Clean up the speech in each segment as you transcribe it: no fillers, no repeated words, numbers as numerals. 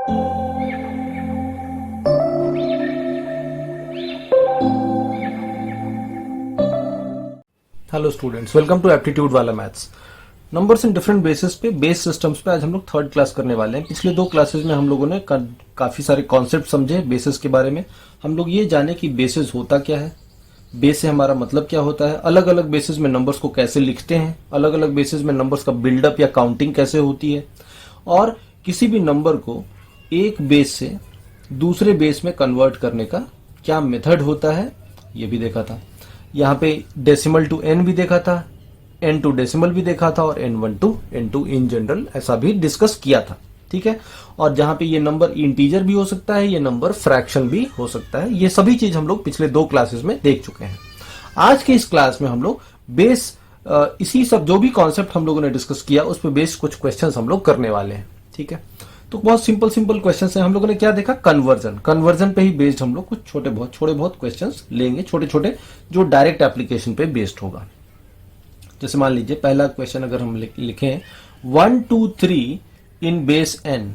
Hello students, welcome to aptitude वाला maths. Numbers in different bases पे, base systems पे आज हम लोग थर्ड क्लास करने वाले हैं। पिछले दो क्लासेस में हम लोगों ने काफी सारे कॉन्सेप्ट समझे बेसिस के बारे में। हम लोग ये जाने कि बेसिस होता क्या है, बेस से हमारा मतलब क्या होता है, अलग अलग बेसिस में नंबर्स को कैसे लिखते हैं, अलग अलग बेसिस में नंबर्स का बिल्डअप या काउंटिंग कैसे होती है, और किसी भी नंबर को एक बेस से दूसरे बेस में कन्वर्ट करने का क्या मेथड होता है, ये भी देखा था। यहाँ पे डेसिमल टू एन भी देखा था, एन टू डेसिमल भी देखा था, और n1 to n2 in general ऐसा भी डिस्कस किया था। ठीक है, और जहां पे ये नंबर इंटीजर भी हो सकता है, ये नंबर फ्रैक्शन भी हो सकता है, ये सभी चीज हम लोग पिछले दो क्लासेस में देख चुके हैं। आज के इस क्लास में हम लोग बेस इसी सब जो भी कॉन्सेप्ट हम लोगों ने डिस्कस किया उस पर बेस कुछ क्वेश्चन हम लोग करने वाले हैं। ठीक है, तो बहुत सिंपल क्वेश्चन है। हम लोगों ने क्या देखा, कन्वर्जन पे ही बेस्ड हम लोग कुछ छोटे बहुत क्वेश्चंस लेंगे, छोटे छोटे, जो डायरेक्ट एप्लीकेशन पे बेस्ड होगा। जैसे मान लीजिए पहला क्वेश्चन अगर हम लिखें 1 2 3 in base n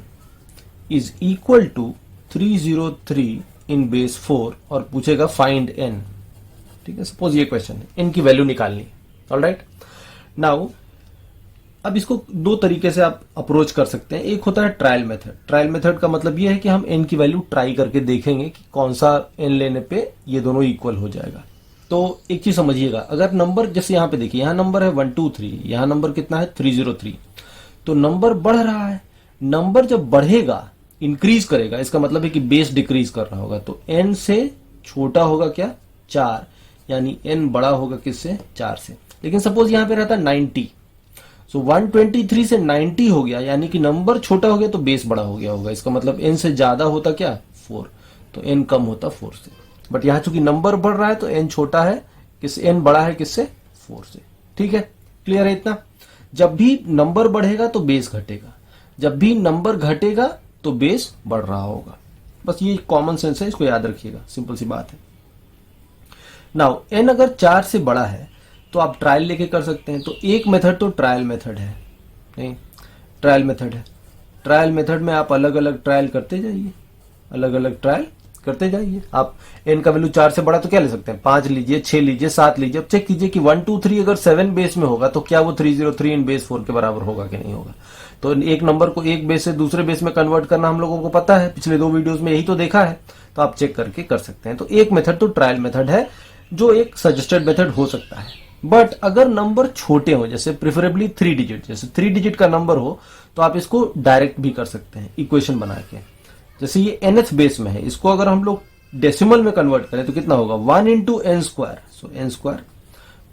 is equal to 303 in base 4 और पूछेगा फाइंड n। ठीक है, सपोज ये क्वेश्चन है, n की वैल्यू निकालनी। ऑलराइट, नाउ अब इसको दो तरीके से आप अप्रोच कर सकते हैं। एक होता है ट्रायल मेथड। ट्रायल मेथड का मतलब ये है कि हम n की वैल्यू ट्राई करके देखेंगे कि कौन सा n लेने पे ये दोनों इक्वल हो जाएगा। तो एक चीज समझिएगा, अगर नंबर जैसे यहाँ पे देखिए, यहाँ नंबर है 1 2 3, यहाँ नंबर कितना है 303, तो नंबर बढ़ रहा है। नंबर जब बढ़ेगा, इंक्रीज करेगा, इसका मतलब है कि बेस डिक्रीज कर रहा होगा, तो n से छोटा होगा क्या, 4, यानी n बड़ा होगा किससे, 4 से। लेकिन सपोज यहाँ पे रहता 90, सो 123 से 90 हो गया, यानी कि नंबर छोटा हो गया तो बेस बड़ा हो गया होगा। इसका मतलब n से ज्यादा होता क्या, 4, तो n कम होता 4 से। बट यहां चूंकि नंबर बढ़ रहा है तो n छोटा है किससे, n बड़ा है किससे, 4 से। ठीक है, क्लियर है इतना। जब भी नंबर बढ़ेगा तो बेस घटेगा, जब भी नंबर घटेगा तो बेस बढ़ रहा होगा। बस ये कॉमन सेंस है, इसको याद रखिएगा, सिंपल सी बात है। नाउ n अगर 4 से बड़ा है तो आप ट्रायल लेके कर सकते हैं। तो एक मेथड तो ट्रायल मेथड है, नहीं, ट्रायल मेथड है। ट्रायल मेथड में आप अलग अलग ट्रायल करते जाइए, अलग अलग ट्रायल करते जाइए। आप n का वैल्यू 4 से बड़ा तो क्या ले सकते हैं, 5 लीजिए, 6 लीजिए, 7 लीजिए। अब चेक कीजिए कि 1 2 3 अगर 7 बेस में होगा तो क्या वो 303 इन बेस 4 के बराबर होगा कि नहीं होगा। तो एक नंबर को एक बेस से दूसरे बेस में कन्वर्ट करना हम लोगों को पता है, पिछले दो वीडियोस में यही तो देखा है, तो आप चेक करके कर सकते हैं। तो एक मेथड तो ट्रायल मेथड है, जो एक सजेस्टेड मेथड हो सकता है। बट अगर नंबर छोटे हो, जैसे प्रिफरेबली 3 डिजिट, जैसे 3 डिजिट का नंबर हो, तो आप इसको डायरेक्ट भी कर सकते हैं इक्वेशन बना के। जैसे ये nth बेस में है, इसको अगर हम लोग डेसिमल में कन्वर्ट करें तो कितना होगा, 1 into n square, so n square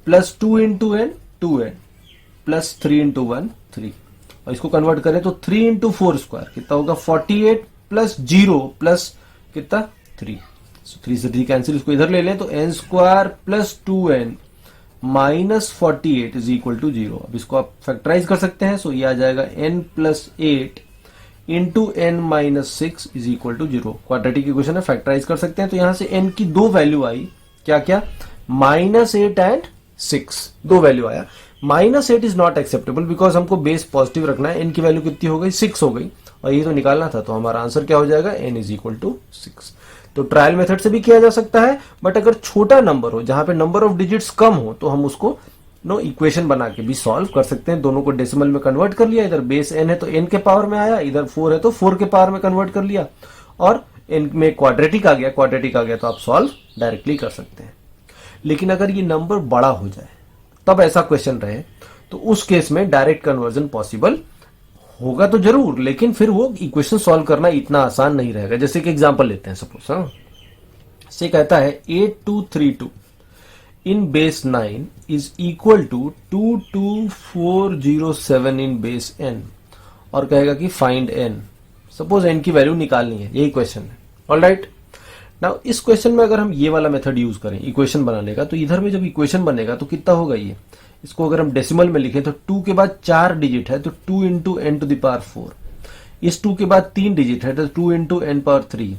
plus 2 into n 2n plus 3 into 1 3, और इसको कन्वर्ट करें तो 3 इंटू 4 स्क्वायर कितना होगा, 48 प्लस 0 प्लस कितना 3, सो 3 से 3 कैंसिल, इसको इधर ले लें तो n square plus 2n minus 48 is equal to 0। अब इसको आप फैक्टराइज कर सकते हैं, सो ये आ जाएगा n plus 8 into n minus 6 is equal to 0। Quadratic equation है, फैक्टराइज कर सकते हैं। तो यहां से n की दो वैल्यू आई, क्या क्या, -8 एंड 6, दो वैल्यू आया। -8 इज नॉट एक्सेप्टेबल बिकॉज हमको बेस पॉजिटिव रखना है। n की वैल्यू कितनी हो गई, 6 हो गई, और ये तो निकालना था, तो हमारा आंसर क्या हो जाएगा, n इज इक्वल टू 6। तो ट्रायल मेथड से भी किया जा सकता है, बट अगर छोटा नंबर हो, जहां पे नंबर ऑफ डिजिट्स कम हो, तो हम उसको इक्वेशन बना के भी सॉल्व कर सकते हैं। दोनों को डेसिमल में कन्वर्ट कर लिया, इधर बेस n है तो n के पावर में आया, इधर 4 है तो 4 के पावर में कन्वर्ट कर लिया, और n में क्वाड्रेटिक आ गया तो आप सॉल्व डायरेक्टली कर सकते हैं। लेकिन अगर ये नंबर बड़ा हो जाए, तब ऐसा क्वेश्चन रहे, तो उस केस में डायरेक्ट कन्वर्जन पॉसिबल होगा तो जरूर, लेकिन फिर वो इक्वेशन सॉल्व करना इतना आसान नहीं रहेगा। जैसे कि एग्जांपल लेते हैं, सपोज से कहता है 8232 in base 9 is equal to 22407 in base n, और कहेगा कि फाइंड n। सपोज n की वैल्यू निकालनी है, यही क्वेश्चन है। ऑलराइट, नाउ इस क्वेश्चन में अगर हम ये वाला मेथड यूज करें इक्वेशन बनाने का, तो इधर में जब इक्वेशन बनेगा तो कितना होगा ये, इसको अगर हम डेसिमल में लिखें तो 2 के बाद 4 डिजिट है तो 2 into n to the power 4, इस 2 के बाद 3 डिजिट है तो 2 into n power 3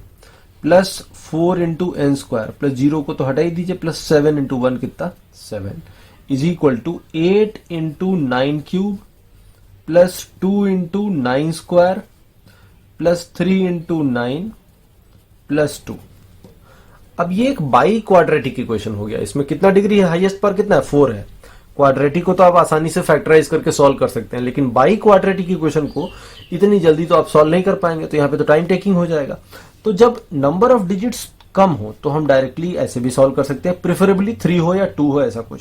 plus 4 into n square plus 0 को तो हटा ही दीजिए, प्लस 7 इंटू 1 कितना 7 is equal to 8 into 9 cube plus 2 into 9 square plus 3 into 9 plus 2। अब ये एक बाई क्वाड्रेटिक इक्वेशन हो गया। इसमें कितना डिग्री है, हाईएस्ट पर कितना है, 4 है। क्वाड्रेटिक को तो आप आसानी से फैक्टराइज करके सॉल्व कर सकते हैं, लेकिन बाई क्वाड्रेटिक इक्वेशन को इतनी जल्दी तो आप सॉल्व नहीं कर पाएंगे, तो यहाँ पे तो टाइम टेकिंग हो जाएगा। तो जब नंबर ऑफ डिजिट्स कम हो तो हम डायरेक्टली ऐसे भी सॉल्व कर सकते हैं, प्रेफरेबली 3 हो या 2 हो ऐसा कुछ।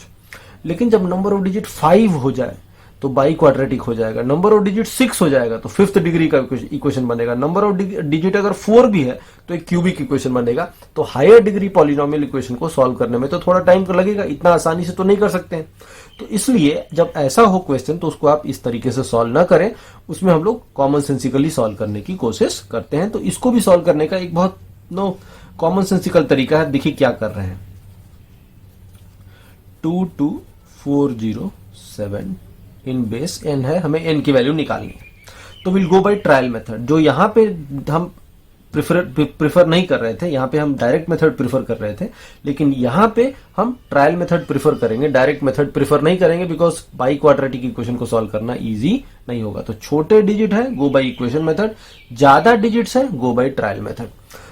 लेकिन जब नंबर ऑफ डिजिट 5 हो जाए तो बाई क्वाड्रेटिक हो जाएगा। नंबर ऑफ डिजिट 6 हो जाएगा तो 5th डिग्री का इक्वेशन बनेगा। नंबर ऑफ डिजिट अगर 4 भी है तो एक क्यूबिक इक्वेशन बनेगा। तो हायर डिग्री पॉलिनोमियल इक्वेशन को सॉल्व करने में तो थोड़ा टाइम तो लगेगा, इतना आसानी से तो नहीं कर सकते हैं। तो इसलिए जब ऐसा हो क्वेश्चन तो उसको आप इस तरीके से सॉल्व ना करें, उसमें हम लोग कॉमन सेंसिकली सॉल्व करने की कोशिश करते हैं। तो इसको भी सॉल्व करने का एक बहुत कॉमन सेंसिकल तरीका है। देखिए क्या कर रहे हैं, 22407 इन बेस n है, हमें n की वैल्यू निकालनी है। तो will go by trial method. जो यहां पे हम प्रिफर नहीं कर रहे थे, यहां पे हम डायरेक्ट मेथड प्रिफर कर रहे थे, लेकिन यहां पे हम ट्रायल मेथड प्रिफर करेंगे, डायरेक्ट मेथड प्रिफर नहीं करेंगे, बिकॉज बाई क्वाड्रेटिक इक्वेशन को सॉल्व करना इजी नहीं होगा। तो छोटे डिजिट है गो बाई इक्वेशन मेथड, ज्यादा डिजिट्स है go by trial method.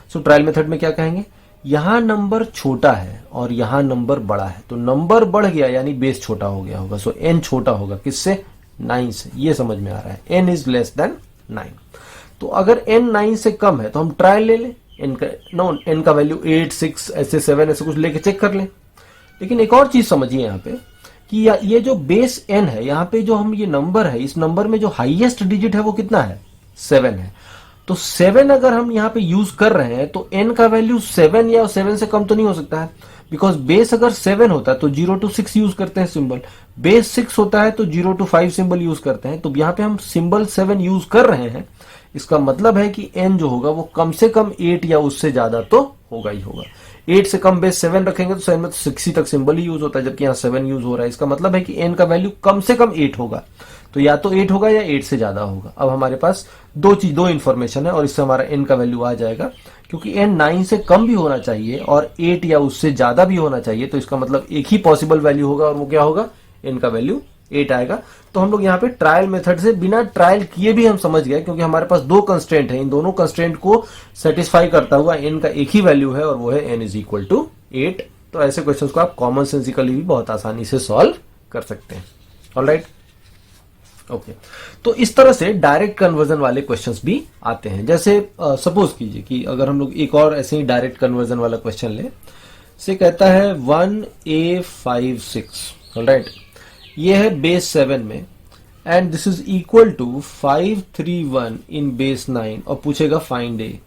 So trial method में क्या कहेंगे, यहां नंबर छोटा है और यहां नंबर बड़ा है, तो नंबर बढ़ गया यानी बेस छोटा हो गया होगा। सो n छोटा होगा किससे, 9 से। ये समझ में आ रहा है, n इज लेस देन 9। तो अगर n 9 से कम है तो हम ट्रायल ले लें, n का वैल्यू 8, 6 ऐसे 7 ऐसे कुछ लेके चेक कर लें। लेकिन एक और चीज समझिए यहाँ पे कि ये जो बेस n है, यहाँ पे जो हम ये नंबर है, इस नंबर में जो हाईएस्ट डिजिट है वो कितना है, 7 है। तो 7 अगर हम यहाँ पे यूज कर रहे हैं तो n का वैल्यू 7 या 7 से कम तो नहीं हो सकता है, बिकॉज बेस अगर 7 होता है तो 0 to 6 यूज करते हैं सिंबल, बेस 6 होता है तो 0 to 5 सिंबल यूज करते हैं। तो यहाँ पे हम सिंबल 7 यूज कर रहे हैं, इसका मतलब है कि n जो होगा वो कम से कम 8 या उससे ज्यादा तो होगा ही होगा। 8 से कम बेस 7 रखेंगे तो 7 में तो 6 तक सिंबल ही यूज होता है, जबकि यहाँ 7 यूज हो रहा है। इसका मतलब है कि n का वैल्यू कम से कम 8 होगा, तो या तो 8 होगा या 8 से ज्यादा होगा। अब हमारे पास दो इंफॉर्मेशन है और इससे हमारा n का वैल्यू आ जाएगा, क्योंकि n 9 से कम भी होना चाहिए और 8 या उससे ज्यादा भी होना चाहिए। तो इसका मतलब एक ही पॉसिबल वैल्यू होगा और वो क्या होगा, n का वैल्यू 8 आएगा। तो हम लोग यहाँ पे ट्रायल मेथड से बिना ट्रायल किए भी हम समझ गए, क्योंकि हमारे पास 2 कंस्ट्रेंट है, इन दोनों कंस्ट्रेंट को सेटिस्फाई करता हुआ n का एक ही वैल्यू है और वो है n इज इक्वल टू 8। तो ऐसे क्वेश्चंस को आप कॉमन सेंसिकली भी बहुत आसानी से सॉल्व कर सकते हैं। Alright, okay. तो इस तरह से डायरेक्ट कन्वर्जन वाले क्वेश्चंस भी आते हैं। जैसे सपोज कीजिए कि अगर हम लोग एक और ऐसे ही डायरेक्ट कन्वर्जन वाला क्वेश्चन ले, से कहता है 1a56, ऑलराइट, ये है बेस 7 में and this is equal to 531 in base 9 और पूछेगा फाइंड ए।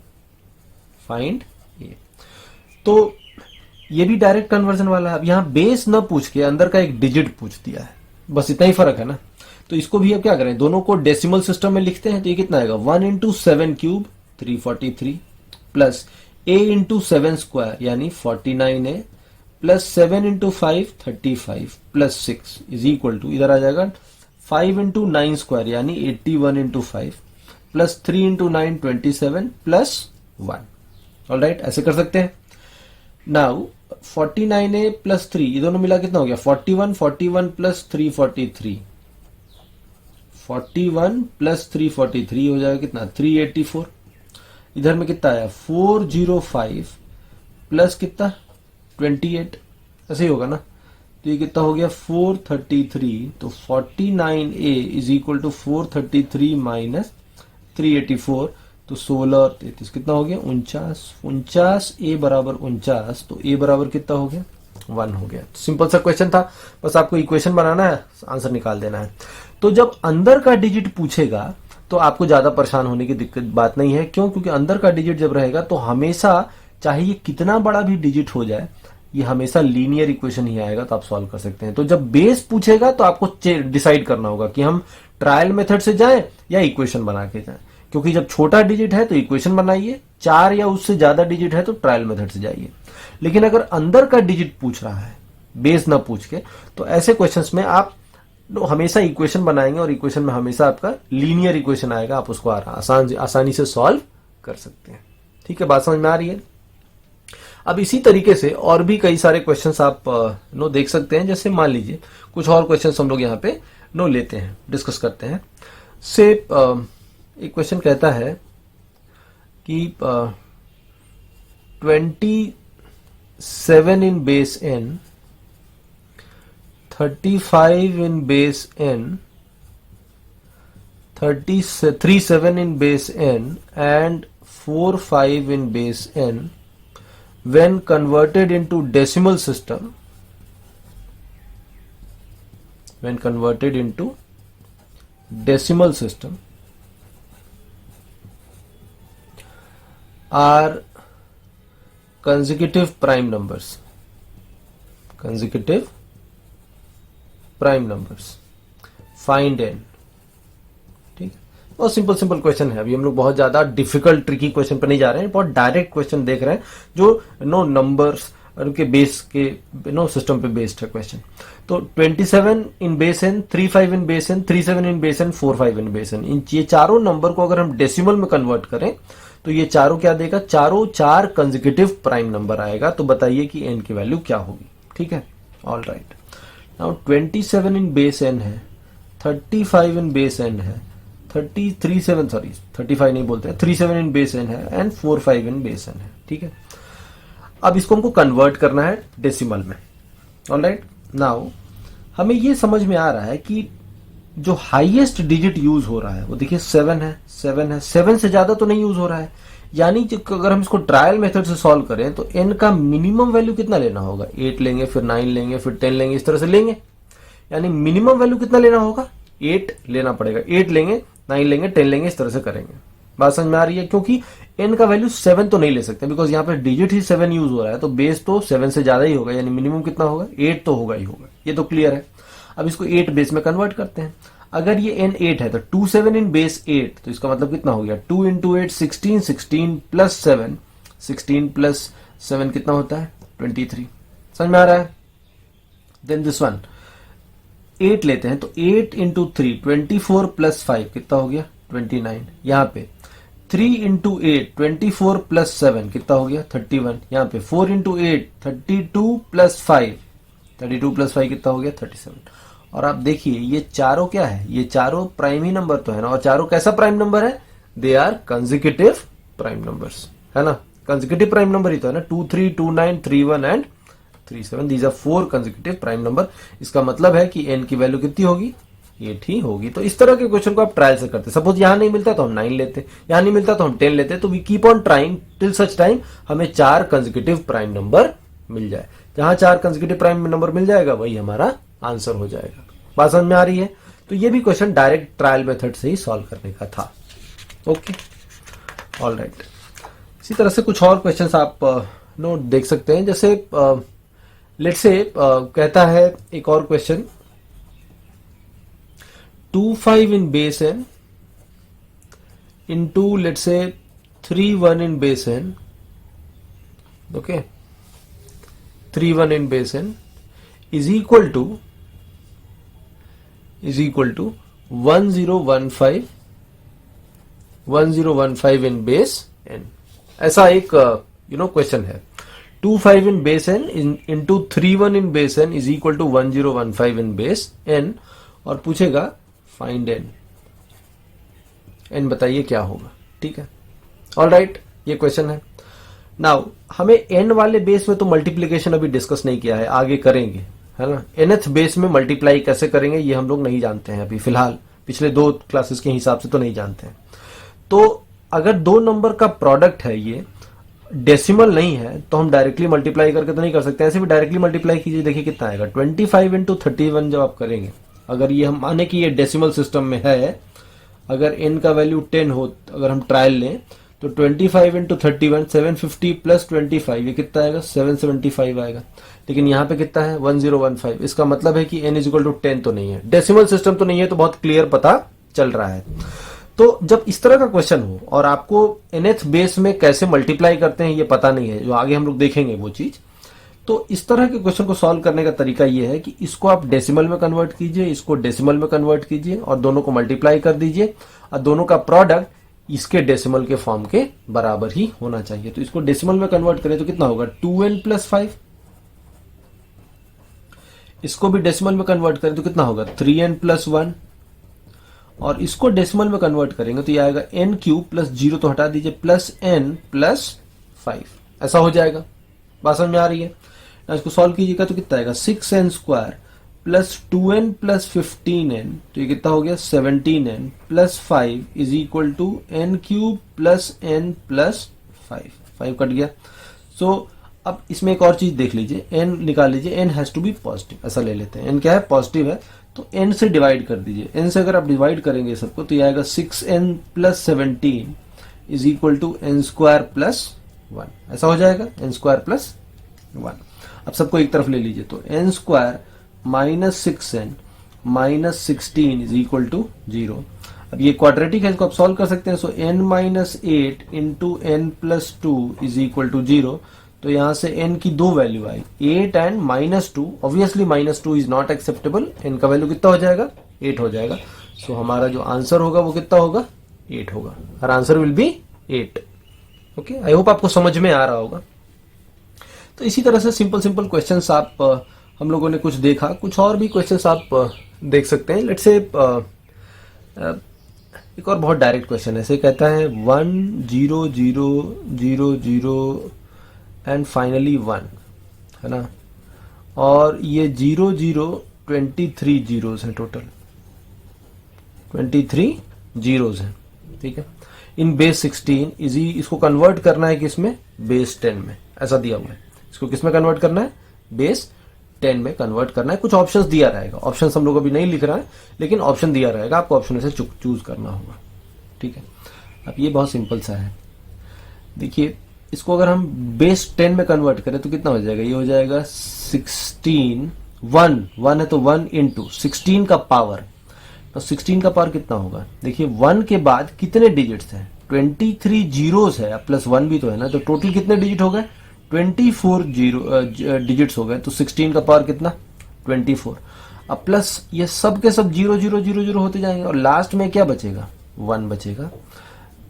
तो ये भी डायरेक्ट कन्वर्जन वाला है। अब यहां बेस न पूछ के अंदर का एक डिजिट पूछ दिया है, बस इतना ही फर्क है ना। तो इसको भी अब क्या करें, दोनों को डेसिमल सिस्टम में लिखते हैं। तो ये कितना आएगा, 1 into 7 cube 343 plus a into 7 square यानी 49a plus 7 into 5 35 plus 6 is equal to, इधर आ जाएगा 5 इंटू 9 स्क्वायर यानी 81 into 5 plus 3 into 9 27 plus 1। Alright, ऐसे कर सकते हैं। नाउ 49a प्लस 3 ये दोनों मिला कितना हो गया, 41 प्लस 343, 41 प्लस 343 हो जाएगा कितना, 384। इधर में कितना आया, 405 प्लस कितना 28, ऐसे ही होगा ना। तो ये कितना हो गया 433। तो 49a is equal to 433 minus 384, तो 16 और 33 कितना हो गया 49 a बराबर 49। तो a बराबर कितना हो गया 1 हो गया। सिंपल सा क्वेश्चन था, बस आपको इक्वेशन बनाना है, आंसर निकाल देना है। तो जब अंदर का डिजिट पूछेगा तो आपको ज्यादा परेशान होने की दिक्कत बात नहीं है। क्यों, क्योंकि अंदर का डिजिट जब रहेगा तो हमेशा चाहे ये कितना बड़ा भी डिजिट हो जाए, ये हमेशा लीनियर इक्वेशन ही आएगा, तो आप सॉल्व कर सकते हैं। तो जब बेस पूछेगा तो आपको डिसाइड करना होगा कि हम ट्रायल मेथड से जाएं या इक्वेशन बना के जाएं। क्योंकि जब छोटा डिजिट है तो इक्वेशन बनाइए, 4 या उससे ज्यादा डिजिट है तो ट्रायल मेथड से जाइए। लेकिन अगर अंदर का डिजिट पूछ रहा है बेस ना पूछ के, तो ऐसे क्वेश्चंस में आप हमेशा इक्वेशन बनाएंगे और इक्वेशन में हमेशा आपका लीनियर इक्वेशन आएगा, आप उसको आसानी से सॉल्व कर सकते हैं। ठीक है, बात समझ में आ रही है। अब इसी तरीके से और भी कई सारे क्वेश्चंस आप देख सकते हैं। जैसे मान लीजिए कुछ और क्वेश्चंस हम लोग यहाँ पे लेते हैं, डिस्कस करते हैं। से एक क्वेश्चन कहता है कि 27 in base n, 35 in base n, 37 in base n and 45 in base n when converted into decimal system, are consecutive prime numbers. Find n. ठीक, बहुत सिंपल क्वेश्चन है। अभी हम लोग बहुत ज्यादा डिफिकल्ट ट्रिकी क्वेश्चन पर नहीं जा रहे हैं, बहुत डायरेक्ट क्वेश्चन देख रहे हैं जो नंबर्स के बेस के सिस्टम पे बेस्ड है क्वेश्चन। तो 27 in base N, 35 in base N, 37 in base N, 45 in base N, ये चारों नंबर को अगर हम डेसिमल में कन्वर्ट करें तो ये चारों क्या देगा, चारों 4 कंसेक्यूटिव प्राइम नंबर आएगा। तो बताइए कि एन की वैल्यू क्या होगी। ठीक है, all right. Now 27 in base N है, 35 इन बेस एन है, 35 नहीं बोलते हैं, 37 इन बेस एन है एंड 45 इन बेस एन है। ठीक है, अब इसको हमको कन्वर्ट करना है डेसिमल में। ऑलराइट, नाउ हमें ये समझ में आ रहा है कि जो हाईएस्ट डिजिट यूज हो रहा है वो देखिए 7 है, 7 से ज्यादा तो नहीं यूज हो रहा है। यानी अगर हम इसको ट्रायल मेथड से सॉल्व करें तो n का मिनिमम वैल्यू कितना लेना होगा, 8 लेंगे, फिर 9 लेंगे, फिर 10 लेंगे, इस तरह से लेंगे। यानी मिनिमम वैल्यू कितना लेना होगा, 8 लेना पड़ेगा। 8 लेंगे, 9 लेंगे, 10 लेंगे, इस तरह से करेंगे। बात समझ में आ रही है? क्योंकि n का वैल्यू 7 तो नहीं ले सकते, बिकॉज यहाँ पे डिजिट ही 7 यूज हो रहा है, तो बेस तो 7 से ज्यादा ही होगा, यानी मिनिमम कितना होगा, 8 तो होगा ही होगा। ये तो क्लियर है। अब इसको 8 बेस में कन्वर्ट करते हैं। अगर ये n 8 है तो 27 इन बेस 8, तो इसका मतलब कितना हो गया, 2 इंटू 8 16, 16 प्लस 7, 16 प्लस 7 कितना होता है, 23। समझ में आ रहा है? देन दिस वन 8 लेते हैं तो 8 इंटू 3 24 प्लस 5 कितना हो गया, 29। यहाँ पे 3 इंटू 8 24 प्लस 7 कितना हो गया, 31। यहाँ पे 4 इंटू 8 32 प्लस 5, 32 प्लस 5 कितना हो गया, 37। और आप देखिए ये चारों क्या है, ये चारों प्राइम ही नंबर तो है ना, और चारों कैसा प्राइम नंबर है, they are consecutive prime numbers, है ना। कंसेक्यूटिव प्राइम नंबर ही तो है ना, 2 3 2 9 3 1 and 3 7, these are 4 consecutive prime number. इसका मतलब है कि n की वैल्यू कितनी होगी, 8 ही होगी। तो इस तरह के क्वेश्चन को आप ट्रायल से करते, सपोज यहां नहीं मिलता तो हम 9 लेते, यहां नहीं मिलता तो हम 10 लेते। तो we keep on trying till such time हमें 4 कंसेक्यूटिव प्राइम नंबर मिल जाए। जहां 4 कंसेक्यूटिव प्राइम नंबर मिल जाएगा वही हमारा आंसर हो जाएगा। बात समझ में आ रही है? तो ये भी क्वेश्चन डायरेक्ट ट्रायल मेथड से ही सॉल्व करने का था। Okay, all right. इसी तरह से कुछ और क्वेश्चंस आप नोट देख सकते हैं। जैसे लेट्स से कहता है एक और question, 25 in base n into let's say 31 in base n, okay, 31 in base n is equal to 1015 in base n। ऐसा एक क्वेश्चन है। 25 in base n into 31 in base n is equal to 1015 in base n, और पूछेगा find n। n बताइए क्या होगा। ठीक है, ऑल राइट, ये क्वेश्चन है। नाउ हमें n वाले बेस में तो मल्टीप्लीकेशन अभी डिस्कस नहीं किया है, आगे करेंगे, है ना। nth बेस में मल्टीप्लाई कैसे करेंगे ये हम लोग नहीं जानते हैं अभी फिलहाल, पिछले 2 क्लासेस के हिसाब से तो नहीं जानते हैं। तो अगर 2 नंबर का प्रोडक्ट है, ये डेसिमल नहीं है, तो हम डायरेक्टली मल्टीप्लाई करके तो नहीं कर सकते। ऐसे भी डायरेक्टली मल्टीप्लाई कीजिए, देखिए कितना आएगा, 25 इंटू 31 जब आप करेंगे, अगर ये हम माने कि ये डेसिमल सिस्टम में है, अगर n का वैल्यू 10 हो, अगर हम ट्रायल लें तो 25 इंटू 31 750 प्लस 25 ये कितना आएगा, 775 आएगा। लेकिन यहाँ पे कितना है, 1015। इसका मतलब है कि n इज इक्वल टू 10 तो नहीं है, डेसिमल सिस्टम तो नहीं है, तो बहुत क्लियर पता चल रहा है। तो जब इस तरह का क्वेश्चन हो और आपको nth बेस में कैसे मल्टीप्लाई करते हैं ये पता नहीं है, जो आगे हम लोग देखेंगे वो चीज, तो इस तरह के क्वेश्चन को सॉल्व करने का तरीका ये है कि इसको आप डेसिमल में कन्वर्ट कीजिए, इसको डेसिमल में कन्वर्ट कीजिए और दोनों को मल्टीप्लाई कर दीजिए, और दोनों का प्रोडक्ट इसके डेसिमल के फॉर्म के बराबर ही होना चाहिए। तो इसको डेसिमल में कन्वर्ट करें तो कितना होगा, 2n प्लस 5। इसको भी डेसिमल में कन्वर्ट करें तो कितना होगा, 3n प्लस 1। और इसको डेसिमल में कन्वर्ट करेंगे तो ये आएगा एन क्यूब प्लस 0 तो हटा दीजिए प्लस एन प्लस 5, ऐसा हो जाएगा। बात समझ में आ रही है? इसको सॉल्व कीजिएगा तो कितना आएगा 6n square plus 2n plus 15n, तो ये कितना हो गया 17n plus 5 is equal to n cube plus n plus 5 cut गया। सो अब इसमें एक और चीज देख लीजिए, n निकाल लीजिए, n has to be positive, ऐसा ले लेते हैं। n क्या है? पॉजिटिव है, तो n से डिवाइड कर दीजिए। n से अगर आप डिवाइड करेंगे सबको तो ये आएगा 6n plus 17 is equal to n square plus 1, ऐसा हो जाएगा n स्क्वायर प्लस 1। अब सबको एक तरफ ले लीजिए तो n square minus 6n minus 16 is equal to 0। अब ये क्वाड्रेटिक है, इसको आप सॉल्व कर सकते हैं। So n minus 8 into n plus 2 is equal to 0। तो यहां से n की दो वैल्यू आई, 8 and minus 2। Obviously minus 2 is not acceptable, n का वैल्यू कितना हो जाएगा 8 हो जाएगा। सो हमारा जो आंसर होगा वो कितना होगा 8 होगा। हर answer will be 8। Okay, I hope आपको समझ में आ रहा होगा। तो इसी तरह से सिंपल सिंपल क्वेश्चंस आप हम लोगों ने कुछ देखा, कुछ और भी क्वेश्चंस आप देख सकते हैं। लेट्स से एक और बहुत डायरेक्ट क्वेश्चन है, ऐसे कहता है 1 0 0 0 0 एंड फाइनली 1, है ना, और ये 0 0 23 जीरोस हैं, टोटल 23 जीरोस हैं, ठीक है। इन बेस 16 इजी, इसको कन्वर्ट करना है किसमें? बेस 10 में, ऐसा दिया हुआ है। इसको किसमें कन्वर्ट करना है? बेस 10 में कन्वर्ट करना है। कुछ ऑप्शंस दिया रहेगा, ऑप्शंस हम लोग अभी नहीं लिख रहा है, लेकिन ऑप्शन दिया रहेगा, आपको ऑप्शन में से चूज करना होगा, ठीक है। अब ये बहुत सिंपल सा है, देखिए इसको अगर हम बेस 10 में कन्वर्ट करें तो कितना हो जाएगा? ये हो जाएगा 16, 1 है तो 1 इंटू 16 का पावर, तो 16 का पावर कितना होगा? देखिए 1 के बाद कितने डिजिट्स हैं? 23 जीरोस है, प्लस 1 भी तो है ना, तो टोटल कितने डिजिट हो गए? 24 डिजिट्स हो गए। तो 16 का पावर कितना? 24। अब प्लस ये सब के सब 0 0 0 0 होते जाएंगे और लास्ट में क्या बचेगा? 1 बचेगा।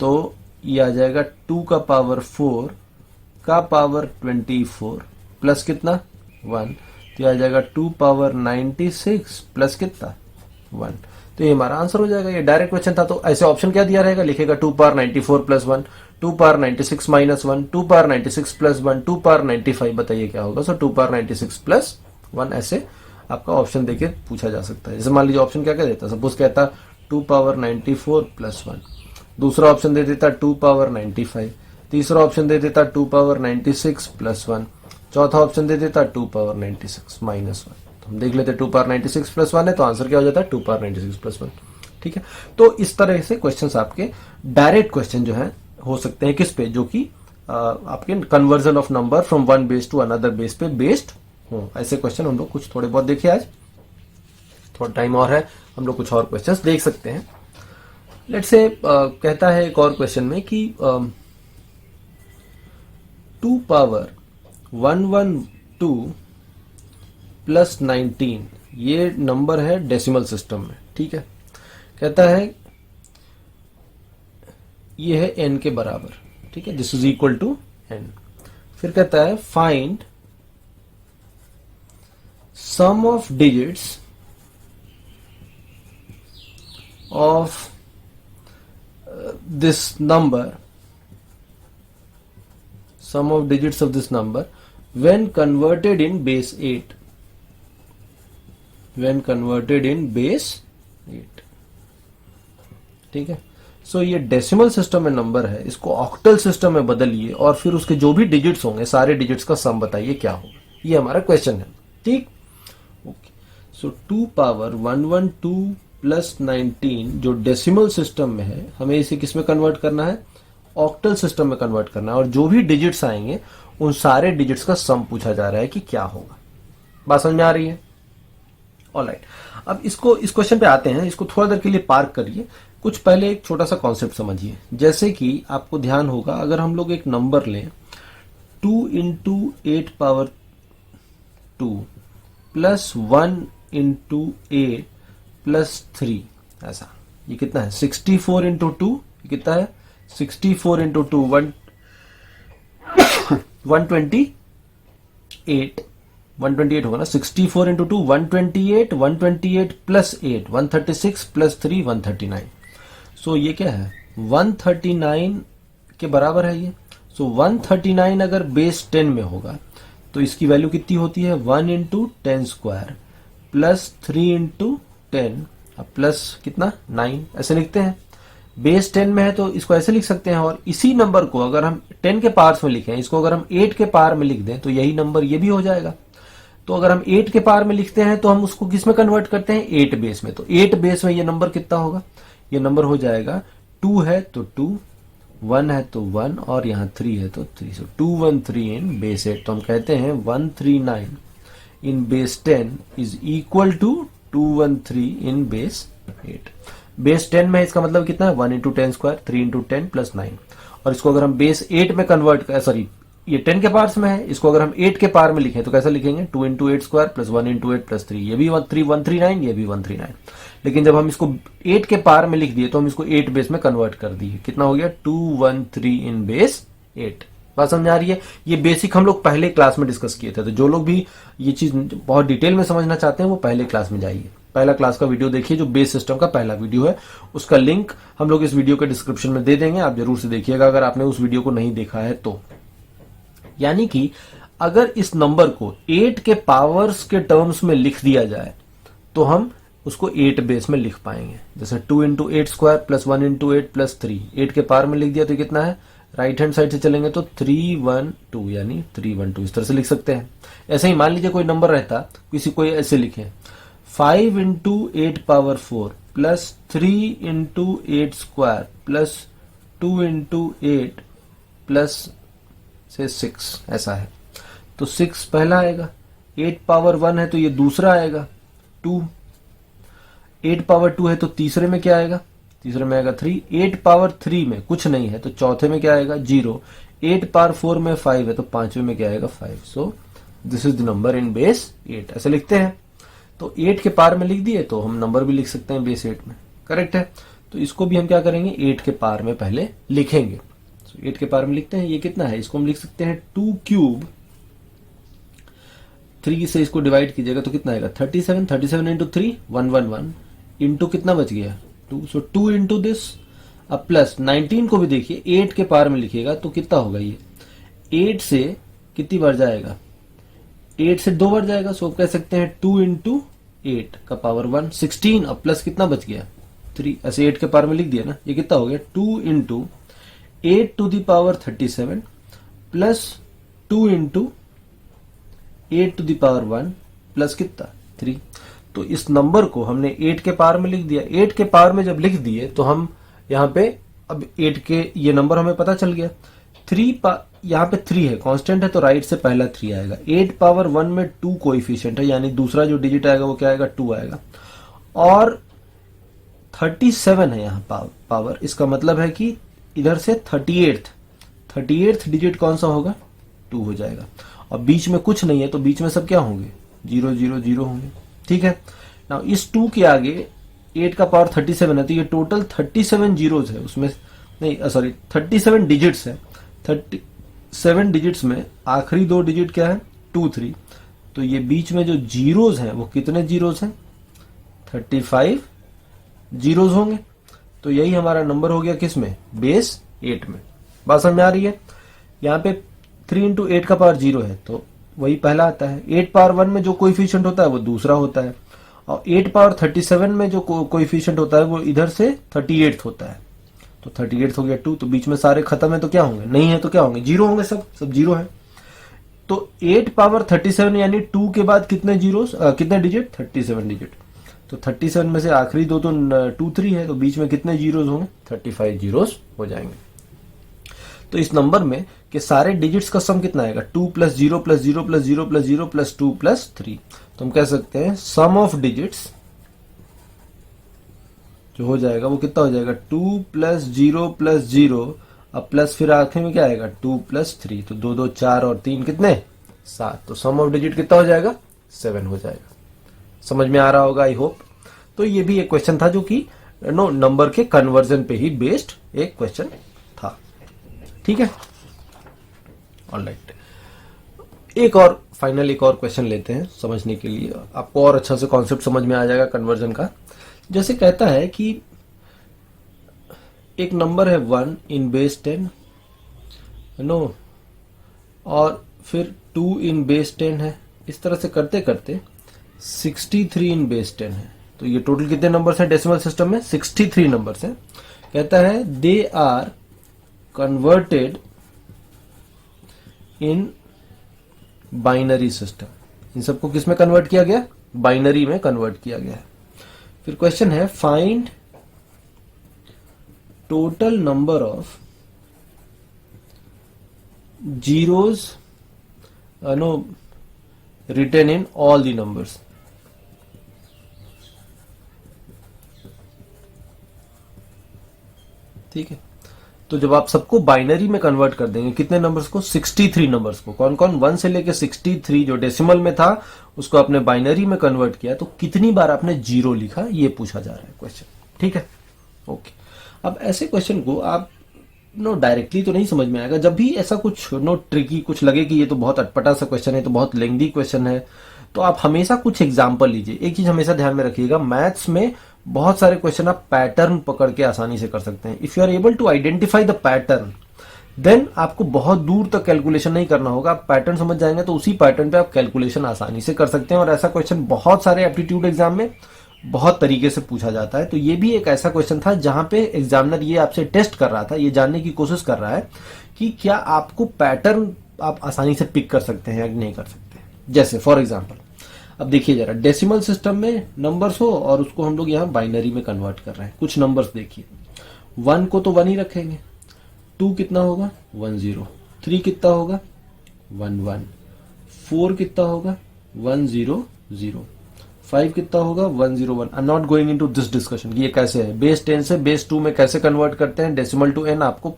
तो ये आ जाएगा 2 का पावर 4 का पावर 24 प्लस कितना? 1, तो ये आ जाएगा 2 पावर 96 प्लस कितना? 1। तो ये हमारा आंसर हो जाएगा। ये डायरेक्ट क्वेश्चन था, तो ऐसे ऑप्शन क्या दिया रहेगा? लिखेगा 2 power 94 plus 1, 2 power 96 minus 1, 2 power 96 plus 1, 2 power 95, बताइए क्या होगा? सो 2 पावर 96 प्लस 1, ऐसे आपका ऑप्शन देके पूछा जा सकता है। जैसे मान लीजिए ऑप्शन क्या क्या देता, सपोज कहता 2 पावर 94 प्लस 1, दूसरा ऑप्शन दे देता 2 पावर 95, तीसरा ऑप्शन दे देता 2 पावर 96 प्लस 1, चौथा ऑप्शन दे देता 2 पावर 96 माइनस 1। तो हम देख लेते 2 पावर 96 प्लस 1 है, तो आंसर क्या हो जाता है? 2 पावर 96 प्लस 1, ठीक है। तो इस तरह से क्वेश्चंस आपके डायरेक्ट क्वेश्चन जो है हो सकते हैं किस पे? जो कि आपके conversion of number from one base to another base पे बेस्ड हो। ऐसे क्वेश्चन हम लोग कुछ थोड़े बहुत देखे आज, थोड़ा टाइम और है, हम लोग कुछ और क्वेश्चंस देख सकते हैं। लेट्स से कहता है एक और क्वेश्चन में कि 2 पावर 112 प्लस 19, ये नंबर है डेसिमल सिस्टम में, ठीक है। कहता है ये है n के बराबर, ठीक है, this is equal to n। फिर कहता है find sum of digits of this number, sum of digits of this number when converted in base 8, when converted in base 8, ठीक है। सो ये डेसिमल सिस्टम में नंबर है, इसको ऑक्टल सिस्टम में बदलिए और फिर उसके जो भी डिजिट्स होंगे सारे डिजिट्स का सम बताइए क्या होगा। ये हमारा क्वेश्चन है, ठीक। ओके, सो 2 पावर 112 प्लस 19 जो डेसिमल सिस्टम में है, हमें इसे किस में कन्वर्ट करना है? ऑक्टल सिस्टम में कन्वर्ट करना है, और जो भी डिजिट्स आएंगे उन सारे डिजिट्स का सम पूछा जा रहा है कि क्या होगा। बात समझ में आ रही है? ऑलराइट, अब इसको इस क्वेश्चन पे आते हैं। इसको थोड़ा देर के लिए पार्क करिए, कुछ पहले एक छोटा सा कॉन्सेप्ट समझिए। जैसे कि आपको ध्यान होगा, अगर हम लोग एक नंबर लें 2 into 8 power 2 plus 1 into 8 plus 3, ऐसा, ये कितना है? 64 इंटू 2, ये कितना है? 64 इंटू 2 128, 128 होगा ना, 64 इंटू 2 128, 128 प्लस 8 136 प्लस 3 139। सो ये क्या है, 139 के बराबर है ये। सो 139 अगर बेस 10 में होगा तो इसकी वैल्यू कितनी होती है, 1 into 10 square plus 3 into 10 plus कितना 9, ऐसे लिखते हैं। बेस 10 में है तो इसको ऐसे लिख सकते हैं, और इसी नंबर को अगर हम 10 के पावर्स में लिखें, इसको अगर हम 8 के पावर में लिख दें तो यही नंबर ये भी हो जाएगा। तो अगर हम 8 के पावर में लिखते हैं तो हम उसको किस में कन्वर्ट करते हैं, 8 बेस में। तो 8 बेस में ये नंबर कितना होगा, ये नंबर हो जाएगा 2 है तो 2, 1 है तो 1 और यहाँ 3 है तो 3। So 213 in base 8। तो हम कहते हैं 139 in base 10 is equal to 213 in base 8। Base 10 में इसका मतलब कितना है, 1 इंटू 10 स्क्वायर 3 इंटू 10 प्लस 9। और इसको अगर हम बेस 8 में कन्वर्ट कर, सॉरी ये 10 के पार्स में है, इसको अगर हम 8 के पार में लिखें तो कैसा लिखेंगे, 2 into 8 square plus 1 into 8 plus 3। ये भी 139, ये भी 139। लेकिन जब हम इसको 8 के पार में लिख दिए तो हम इसको 8 बेस में कन्वर्ट कर दिए, कितना हो गया 213 इन बेस 8। बात समझ आ रही है। ये बेसिक हम लोग पहले क्लास में डिस्कस किए थे, तो जो लोग भी ये चीज बहुत डिटेल में समझना चाहते हैं वो पहले क्लास में जाइए, पहला क्लास का वीडियो देखिए, जो बेस सिस्टम का पहला वीडियो है। उसका लिंक हम लोग इस वीडियो के डिस्क्रिप्शन में दे देंगे, आप जरूर से देखिएगा अगर आपने उस वीडियो को नहीं देखा है तो। यानी कि अगर इस नंबर को 8 के पावर्स के टर्म्स में लिख दिया जाए तो हम उसको 8 बेस में लिख पाएंगे। जैसे 2 into 8 square plus 1 into 8 plus 3, 8 के पावर में लिख दिया तो कितना है, राइट हैंड साइड से चलेंगे तो 312 यानी 312 इस तरह से लिख सकते हैं। ऐसे ही मान लीजिए कोई नंबर रहता, किसी कोई ऐसे लिखे 5 into 8 power 4 plus 3 into 8 square plus 2 into 8 plus से 6, ऐसा है तो 6 पहला आएगा, 8 पावर 1 है तो ये दूसरा आएगा 2, 8 पावर 2 है तो तीसरे में क्या आएगा, तीसरे में आएगा 3, 8 पावर 3 में कुछ नहीं है तो चौथे में क्या आएगा 0, 8 पावर 4 में 5 है तो पांचवे में क्या आएगा 5। So this is the number in base 8, ऐसे लिखते हैं। तो 8 के पार में लिख दिए तो हम नंबर भी लिख सकते हैं बेस 8 में, करेक्ट है। तो इसको भी हम क्या करेंगे, 8 के पार में पहले लिखेंगे। 8 के पार में लिखते हैं, ये कितना है, इसको हम लिख सकते हैं 2 क्यूब, 3 से इसको डिवाइड कीजिएगा तो कितना आएगा 37, 37 इंटू 3 111 इंटू कितना बच गया 2। सो 2 इंटू दिस, अब प्लस 19 को भी देखिए 8 के पार में लिखिएगा तो कितना होगा, ये 8 से कितनी बार जाएगा, 8 से 2 बार जाएगा। सो कह सकते हैं 2 इंटू 8 का पावर 1 16, अब प्लस कितना बच गया 3, ऐसे 8 के पार में लिख दिया ना, ये कितना हो गया 2 इंटू 8 टू दी पावर 37 प्लस 2 into 8 to the power 1 plus कितना 3। तो इस नंबर को हमने 8 के पावर में लिख दिया। 8 के पावर में जब लिख दिए तो हम यहाँ पे अब 8 के ये नंबर हमें पता चल गया। 3 यहाँ पे 3 है, कांस्टेंट है तो राइट से पहला 3 आएगा। 8 पावर 1 में 2 कोएफिशिएंट है, यानी दूसरा जो डिजिट आएगा वो क्या आएगा 2 आएगा। और 37 है यहाँ पावर, इसका मतलब है कि इधर से 38th डिजिट कौन सा होगा 2 हो जाएगा। और बीच में कुछ नहीं है तो बीच में सब क्या होंगे 0 0 0 होंगे, ठीक है ना। इस 2 के आगे 8 का पावर 37 है तो ये टोटल 37 जीरोज है, उसमें नहीं सॉरी 37 डिजिट्स है। 37 डिजिट्स में आखिरी 2 डिजिट क्या है 2 3, तो ये बीच में जो जीरोज हैं वो कितने जीरोज हैं 35 जीरोज होंगे। तो यही हमारा नंबर हो गया किस में बेस 8 में। बात समझ में आ रही है। यहाँ पे 3 इंटू 8 का पावर 0 है तो वही पहला आता है। 8 पावर 1 में जो कोएफिशिएंट होता है वो दूसरा होता है, और 8 पावर 37 में जो कोएफिशिएंट होता है वो इधर से 38th होता है। तो 38th हो गया 2, तो बीच में सारे खत्म है तो क्या होंगे, नहीं है तो क्या होंगे 0 होंगे, सब 0 है। तो 8 पावर 37 यानी 2 के बाद कितने जीरो कितने डिजिट 37 डिजिट। तो 37 में से आखिरी 2 तो 2 3 है, तो बीच में कितने जीरोस होंगे 35 जीरोस हो जाएंगे। तो इस नंबर में के सारे डिजिट्स का सम कितना आएगा 2 plus 0 plus 0 plus 0 plus 0 plus 2 plus 3। तो हम कह सकते हैं सम ऑफ डिजिट्स जो हो जाएगा वो कितना हो जाएगा 2 प्लस 0 प्लस 0, अब प्लस फिर आखिर में क्या आएगा 2 प्लस 3, तो 2 2 4 और 3 कितने 7। तो सम ऑफ डिजिट कितना हो जाएगा 7 हो जाएगा। समझ में आ रहा होगा आई होप। तो ये भी एक क्वेश्चन था जो कि नंबर के कन्वर्जन पे ही बेस्ड एक क्वेश्चन था, ठीक है ऑलराइट। एक और फाइनल एक और क्वेश्चन लेते हैं समझने के लिए, आपको और अच्छा से कॉन्सेप्ट समझ में आ जाएगा कन्वर्जन का। जैसे कहता है कि एक नंबर है 1 इन बेस 10, नो, और फिर 2 इन बेस 10 है। इस तरह से करते करते 63 इन बेस 10 है। तो ये टोटल कितने नंबर्स हैं डेसिमल सिस्टम में? 63 नंबर्स हैं। कहता है they are converted in binary system. इन सबको किस में कन्वर्ट किया गया? बाइनरी में कन्वर्ट किया गया है। फिर क्वेश्चन है find total number of zeros no written in all the numbers. ठीक है, तो जब आप सबको बाइनरी में कन्वर्ट कर देंगे, कितने नंबर्स को? 63 नंबर्स को। कौन कौन? 1 से लेके 63 जो डेसिमल में था उसको आपने बाइनरी में कन्वर्ट किया, तो कितनी बार आपने जीरो लिखा, ये पूछा जा रहा है क्वेश्चन। ठीक है, ओके। अब ऐसे क्वेश्चन को आप डायरेक्टली तो नहीं समझ में आएगा। जब भी ऐसा कुछ ट्रिकी कुछ लगे कि ये तो बहुत अटपटा सा क्वेश्चन है, तो बहुत लेंथी क्वेश्चन है, तो आप हमेशा कुछ एग्जाम्पल लीजिए। एक चीज हमेशा ध्यान में रखिएगा, मैथ्स में बहुत सारे क्वेश्चन आप पैटर्न पकड़ के आसानी से कर सकते हैं। If you are able to identify the pattern, then आपको बहुत दूर तक कैलकुलेशन नहीं करना होगा। आप पैटर्न समझ जाएंगे तो उसी पैटर्न पे आप कैलकुलेशन आसानी से कर सकते हैं। और ऐसा क्वेश्चन बहुत सारे एप्टीट्यूड एग्जाम में बहुत तरीके से पूछा जाता है। तो ये भी एक ऐसा क्वेश्चन था जहां पे एग्जामिनर ये आपसे टेस्ट कर रहा था, ये जानने की कोशिश कर रहा है कि क्या आपको पैटर्न आप आसानी से पिक कर सकते हैं या नहीं कर सकते। जैसे फॉर एग्जाम्पल, अब देखिए जरा, डेसिमल सिस्टम में नंबर्स हो और उसको हम लोग यहाँ बाइनरी में कन्वर्ट कर रहे हैं। कुछ नंबर्स देखिए, 1 को तो 1 ही रखेंगे, 2 कितना होगा? 1 0, 3 कितना होगा? 1 1, 4 कितना होगा? 1 0 0, 5 कितना होगा? 1 0 1। I am not going into this discussion कि ये कैसे है। बेस 10 से बेस 2 में कैसे कन्वर्ट करते हैं, डेसिमल टू n आपको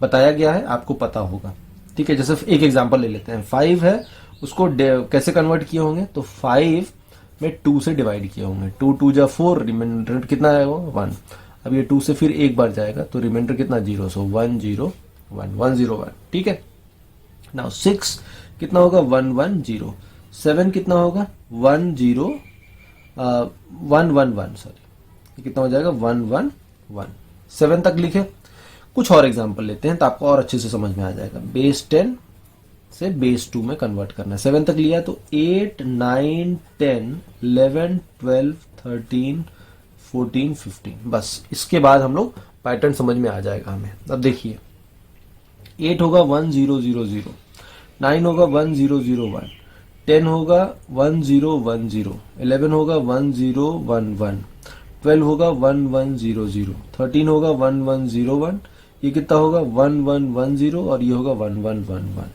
बताया गया है, आपको पता होगा। ठीक है, जैसे एक एग्जांपल ले लेते हैं। 5 है, उसको कैसे कन्वर्ट किए होंगे? तो 5 में 2 से डिवाइड किए होंगे। 2 2 जा 4, रिमाइंडर कितना है वो? 1। अब ये 2 से फिर एक बार जाएगा तो रिमाइंडर कितना? 0। सो 1 0 1 1 0 1। ठीक है, नाउ 6 कितना होगा? 1 1 0। 7 कितना होगा? 1 0 1 1 1, सॉरी, कितना हो जाएगा? 1 1 1। 7 तक लिखे। कुछ और एग्जांपल लेते हैं तो आपको और अच्छे से समझ में आ जाएगा। बेस 10 से बेस 2 में कन्वर्ट करना है। 7 तक लिया तो 8 9 10 11 12 13 14 15, बस इसके बाद हम लोग पैटर्न समझ में आ जाएगा हमें। अब देखिए, 8 होगा 1 0 0 0, 9 होगा 1 0 0 1, 10 होगा 1 0 1 0, 11 होगा 1 0 1 1, 12 होगा 1 1 0 0, 13 होगा 1 1 0 1, ये कितना होगा? 1 1 1 0, और ये होगा 1 1 1 1।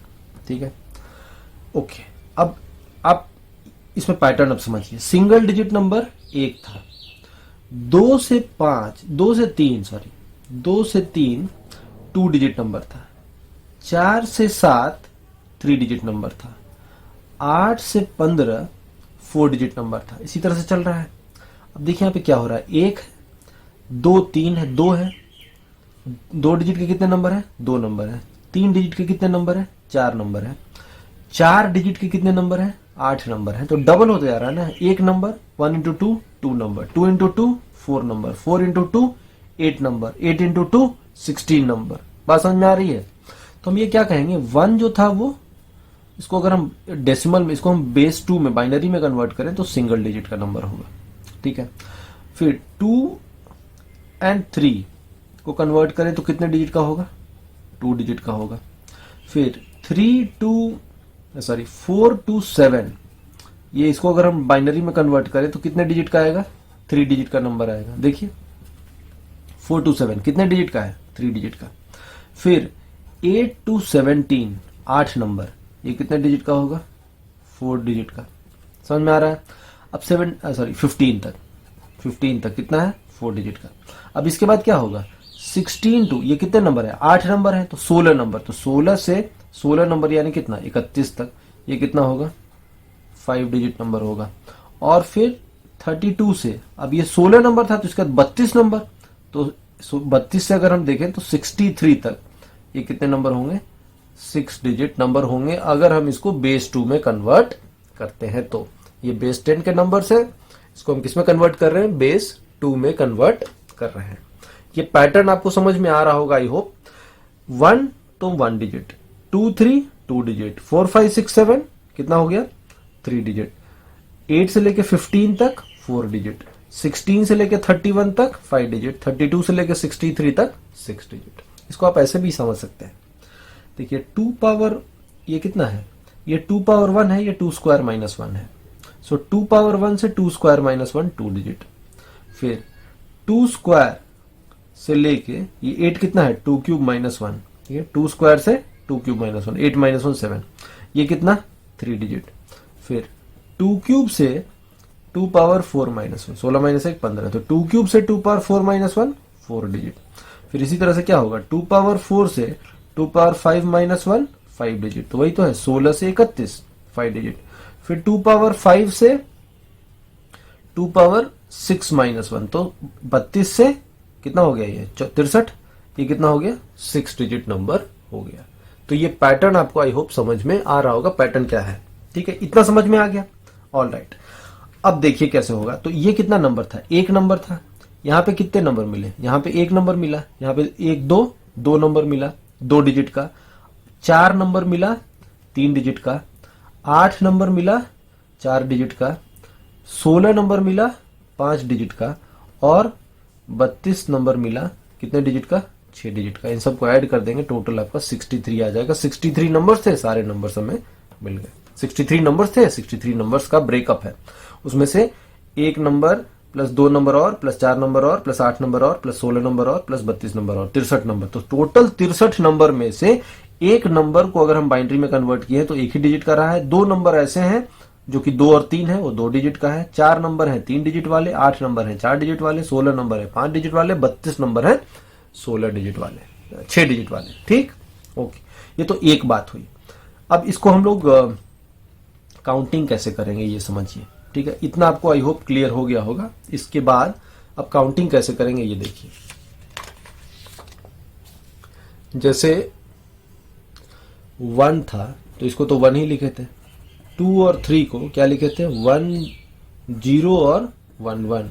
ठीक है, ओके। अब आप इसमें पैटर्न अब समझिए। सिंगल डिजिट नंबर 1 था, 2 से 3 2 डिजिट नंबर था, 4 से 7 3 डिजिट नंबर था, 8 से 15 4 डिजिट नंबर था। इसी तरह से चल रहा है। अब देखिए यहाँ पे क्या हो रहा है, 1 2 3 है, 2 है, 2 डिजिट के कितने नंबर है? 2 नंबर है। 3 डिजिट के कितने नंबर है? 4 नंबर है। 4 डिजिट के कितने नंबर है? 8 नंबर है। तो डबल होते जा रहा है ना, 1 number, 1 into 2 2 number, 2 into 2 4 number, 4 into 2 8 number, 8 into 2 16 number. बात समझ में आ रही है? तो हम ये क्या कहेंगे, 1 जो था वो, इसको अगर हम डेसिमल में, इसको हम बेस 2 में बाइनरी में कन्वर्ट करें तो सिंगल डिजिट का नंबर होगा। ठीक है, फिर 2 एंड 3 को कन्वर्ट करें तो कितने डिजिट का होगा? 2 डिजिट का होगा। फिर 4 to 7, ये इसको अगर हम बाइनरी में कन्वर्ट करें तो कितने डिजिट का आएगा? 3 डिजिट का नंबर आएगा। देखिए 4 to 7 कितने डिजिट का है? 3 डिजिट का। फिर 8 to 17 8 नंबर, ये कितने डिजिट का होगा? 4 डिजिट का। समझ में आ रहा है? अब 15 तक कितना है? 4 डिजिट का। अब इसके बाद क्या होगा? 16 टू, ये कितने नंबर है? 8 नंबर है, तो 16 नंबर। तो 16 से 16 नंबर यानी कितना? 31 तक, ये कितना होगा? 5 डिजिट नंबर होगा। और फिर 32 से, अब ये 16 नंबर था तो इसके बाद 32 नंबर, तो 32 से अगर हम देखें तो 63 तक ये कितने नंबर होंगे? 6 डिजिट नंबर होंगे अगर हम इसको बेस 2 में कन्वर्ट करते हैं तो। ये बेस 10 के नंबर्स है, इसको हम किस में कन्वर्ट कर रहे हैं, बेस 2 में कन्वर्ट कर रहे हैं। ये पैटर्न आपको समझ में आ रहा होगा आई होप। 1 तो 1 डिजिट, 2 3 2 डिजिट, 4 5 6 7 कितना हो गया 3 डिजिट, 8 से लेके 15 तक 4 डिजिट, 16 से लेके 31 तक 5 डिजिट, 32 से लेके 63 तक 6 डिजिट। इसको आप ऐसे भी समझ सकते हैं। देखिए 2 पावर ये कितना है, ये 2 पावर 1 है, ये 2 स्क्वायर माइनस 1 है। सो 2 पावर 1 से 2 स्क्वायर माइनस 1 2 डिजिट, फिर 2 स्क्वायर से लेके ये 8 कितना है 2 क्यूब माइनस 1, ये 2 स्क्वायर से 2 क्यूब माइनस 1, 8 माइनस 1 7, ये कितना 3 डिजिट, फिर 2 क्यूब से 2 पावर 4 माइनस 1, 16 माइनस 1 15, तो 2 क्यूब से 2 पावर 4 माइनस 1 4 डिजिट। फिर इसी तरह से क्या होगा 2 पावर 4 से 2 पावर 5 माइनस 1 5 डिजिट, तो वही तो है 16 से 31 5 डिजिट। फिर 2 पावर 5 से 2 पावर 6 माइनस 1, तो 32 से कितना हो गया ये 63, ये कितना हो गया 6 डिजिट नंबर हो गया। तो ये पैटर्न आपको आई होप समझ में आ रहा होगा, पैटर्न क्या है, ठीक है, इतना समझ में आ गया। ऑल राइट, अब देखिए कैसे होगा। तो ये कितना नंबर था, एक नंबर था, यहाँ पे कितने नंबर मिले, यहाँ पे एक नंबर मिला, यहाँ पे 1 2 2 नंबर मिला 2 डिजिट का, 4 नंबर मिला 3 डिजिट का, 8 नंबर मिला 4 डिजिट का, 16 नंबर मिला 5 डिजिट का, और 32 नंबर मिला कितने डिजिट का 6 डिजिट का। इन सबको ऐड कर देंगे, टोटल आपका 63 आ जाएगा। 63 नंबर्स थे, सारे नंबर्स हमें मिल गए। 63 नंबर्स थे, 63 नंबर्स का ब्रेकअप है। उसमें से एक नंबर प्लस 2 नंबर और प्लस 4 नंबर और प्लस 8 नंबर और प्लस 16 नंबर और प्लस 32 नंबर और 63 नंबर। तो टोटल 63 नंबर में से एक नंबर को अगर हम बाइनरी में कन्वर्ट किए तो एक ही डिजिट का रहा है। 2 नंबर ऐसे हैं जो कि 2 और 3 है, वो 2 डिजिट का है। 4 नंबर है 3 डिजिट वाले, 8 नंबर है 4 डिजिट वाले, 16 नंबर है 5 डिजिट वाले, 32 नंबर है 16 डिजिट वाले, 6 डिजिट वाले। ठीक, ओके, ये तो एक बात हुई। अब इसको हम लोग काउंटिंग कैसे करेंगे ये समझिए, ठीक है। इतना आपको आई होप क्लियर हो गया होगा। इसके बाद अब काउंटिंग कैसे करेंगे ये देखिए। जैसे 1 था तो इसको तो 1 ही लिखे थे, 2 और 3 को क्या लिखे थे 1 0 और 1 1,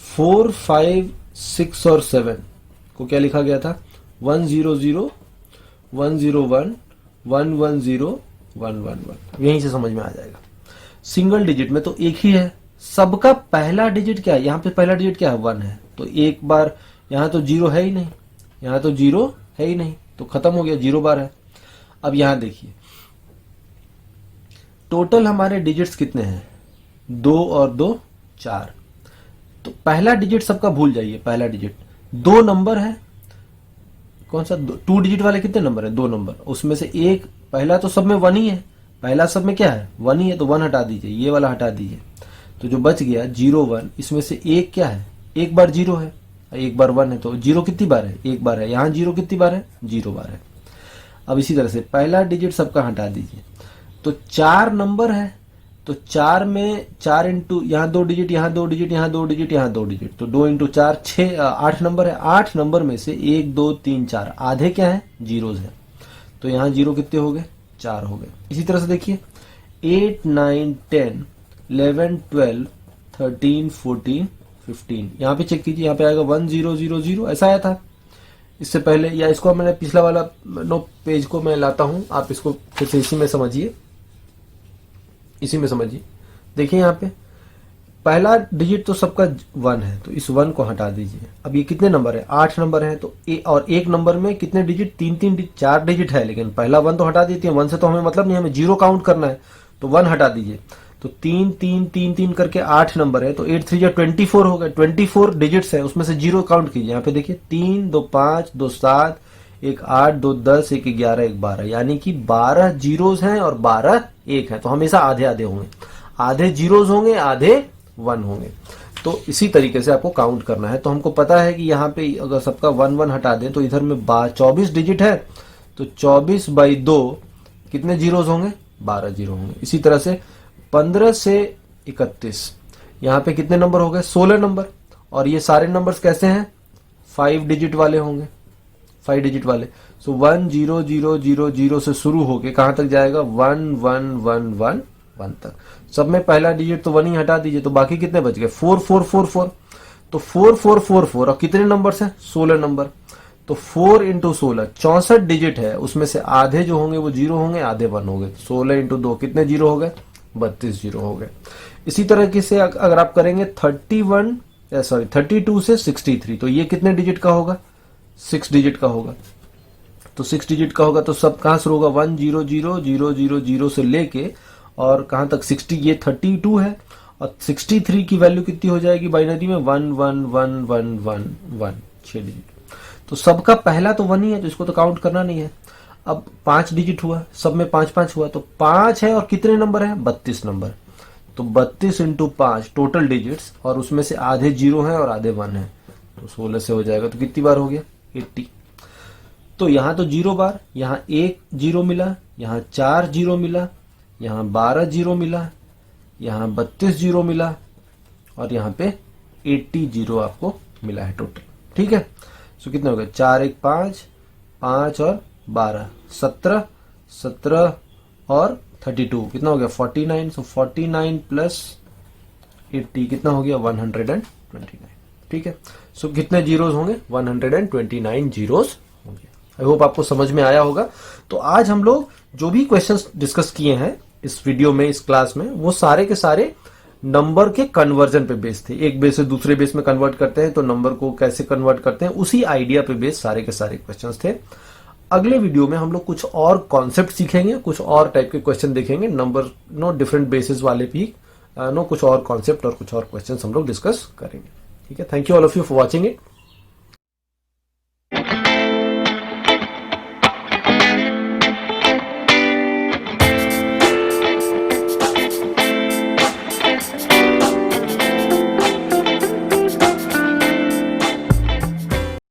4 5 6 और 7 को क्या लिखा गया था 1 0 0 1 0 1 1 1 0 1 1 1। यहीं से समझ में आ जाएगा। सिंगल डिजिट में तो एक ही है, सबका पहला डिजिट क्या है, यहाँ पे पहला डिजिट क्या है 1 है, तो एक बार यहाँ तो 0 है ही नहीं, यहाँ तो 0 है ही नहीं, तो खत्म हो गया, 0 बार है। अब यहाँ देखिए टोटल हमारे डिजिट्स कितने हैं 2 और 2 4, तो पहला डिजिट सबका भूल जाइए, पहला डिजिट 2 नंबर है, कौन सा 2 डिजिट वाले कितने नंबर है 2 नंबर, उसमें से एक पहला तो सब में 1 ही है, पहला सब में क्या है 1 ही है, तो 1 हटा दीजिए, ये वाला हटा दीजिए, तो जो बच गया 0 1, इसमें से एक क्या है, एक बार 0 है, एक बार 1 है, तो 0 कितनी बार है एक बार है, यहाँ 0 कितनी बार है 0 बार है। अब इसी तरह से पहला डिजिट सबका हटा दीजिए, तो 4 नंबर है, तो 4 में 4 इंटू यहाँ 2 डिजिट, यहाँ 2 डिजिट, यहाँ 2 डिजिट, यहाँ 2 डिजिट, तो 2 इंटू 4 6 8 नंबर है। 8 नंबर में से 1 2 3 4 आधे क्या है जीरोज है, तो यहाँ 0 कितने हो गए 4 हो गए। इसी तरह से देखिए 8 9 10 11 12 13 14 15, यहाँ पे चेक कीजिए, यहाँ पे आएगा 1 0 0 0, ऐसा आया था इससे पहले, या इसको मैंने पिछला वाला पेज को मैं लाता हूं, आप इसको फिर से इसी में समझिए, इसी में समझिए। देखिए यहाँ पे पहला डिजिट तो सबका 1 है, तो इस 1 को हटा दीजिए। अब ये कितने नंबर है 8 नंबर है, तो और एक नंबर में कितने डिजिट 3 4 डिजिट है, लेकिन पहला 1 तो हटा देती है, 1 से तो हमें मतलब नहीं, हमें 0 काउंट करना है, तो 1 हटा दीजिए, तो 3 3 3 3 करके 8 नंबर है, तो 8 3 या 24 हो गए, 24 डिजिट्स है, उसमें से 0 काउंट कीजिए। यहाँ पे देखिए 3 2 5 2 7 1 8 2 10 1 11 1 12, यानी कि 12 जीरोज हैं और 12 1 है, तो हमेशा आधे आधे होंगे, आधे जीरोज होंगे आधे 1 होंगे। तो इसी तरीके से आपको काउंट करना है। तो हमको पता है कि यहाँ पे अगर सबका 1 1 हटा दें तो इधर में 24 डिजिट है, तो 24 बाई 2 कितने जीरोज होंगे 12 जीरो होंगे। इसी तरह से 15 से 31 यहाँ पे कितने नंबर हो गए 16 नंबर, और ये सारे नंबर्स कैसे हैं 5 डिजिट वाले होंगे, 5 डिजिट वाले। सो 1 0 0 0 0 से शुरू होके कहां तक जाएगा 1 1 1 1 1 तक। सब में पहला डिजिट तो 1 ही हटा दीजिए, तो बाकी कितने बच गए 4 4 4 4। तो 4 4 4 4 और कितने नंबर है 16 नंबर। तो 4 इंटू 16 64 डिजिट है, उसमें से आधे जो होंगे वो 0 होंगे, आधे 1 होंगे। 16 इंटू 2 कितने 0 हो गए 32 0 हो गए। इसी तरह से अगर आप करेंगे 32 से 63, तो ये कितने डिजिट का होगा 6 डिजिट का होगा। तो 6 डिजिट का होगा तो सब कहां से होगा 1 0 0 0 0 0 से लेके और कहां तक 60, ये 32 है और 63 की वैल्यू कितनी हो जाएगी बाइनरी में 1 1 1 1 1 1 6 डिजिट। तो सबका पहला तो 1 ही है, तो इसको तो काउंट करना नहीं है। अब 5 डिजिट हुआ, सब में 5 5 हुआ, तो 5 है और कितने नंबर है 32 नंबर। तो 32 इंटू 5 टोटल डिजिट्स, और उसमें से आधे 0 है और आधे 1 है, तो 16 से हो जाएगा। तो कितनी बार हो गया 80। तो यहां तो 0 बार, यहां 1 0 मिला, यहां 4 0 मिला, यहां 12 0 मिला, यहां 32 0 मिला और यहां पे 80 0 आपको मिला है टोटल। ठीक है, सो कितने हो गए 4 1 5 5 और 12 17 17 और 32 कितना हो गया 49। सो 49 प्लस 80 कितना हो गया 129। ठीक है, सो कितने जीरोस होंगे 129 जीरोस होंगे। आई होप आपको समझ में आया होगा। तो आज हम लोग जो भी क्वेश्चंस डिस्कस किए हैं इस वीडियो में, इस क्लास में, वो सारे के सारे नंबर के कन्वर्जन पे बेस थे। एक बेस से दूसरे बेस में कन्वर्ट करते हैं तो नंबर को कैसे कन्वर्ट करते हैं, उसी आइडिया पे बेस सारे के सारे क्वेश्चंस थे। अगले वीडियो में हम लोग कुछ और कॉन्सेप्ट सीखेंगे, कुछ और टाइप के क्वेश्चन देखेंगे, नंबर डिफरेंट बेसिस वाले भी कुछ और कॉन्सेप्ट और कुछ और क्वेश्चन हम लोग डिस्कस करेंगे। ठीक है, thank you all of you for watching it.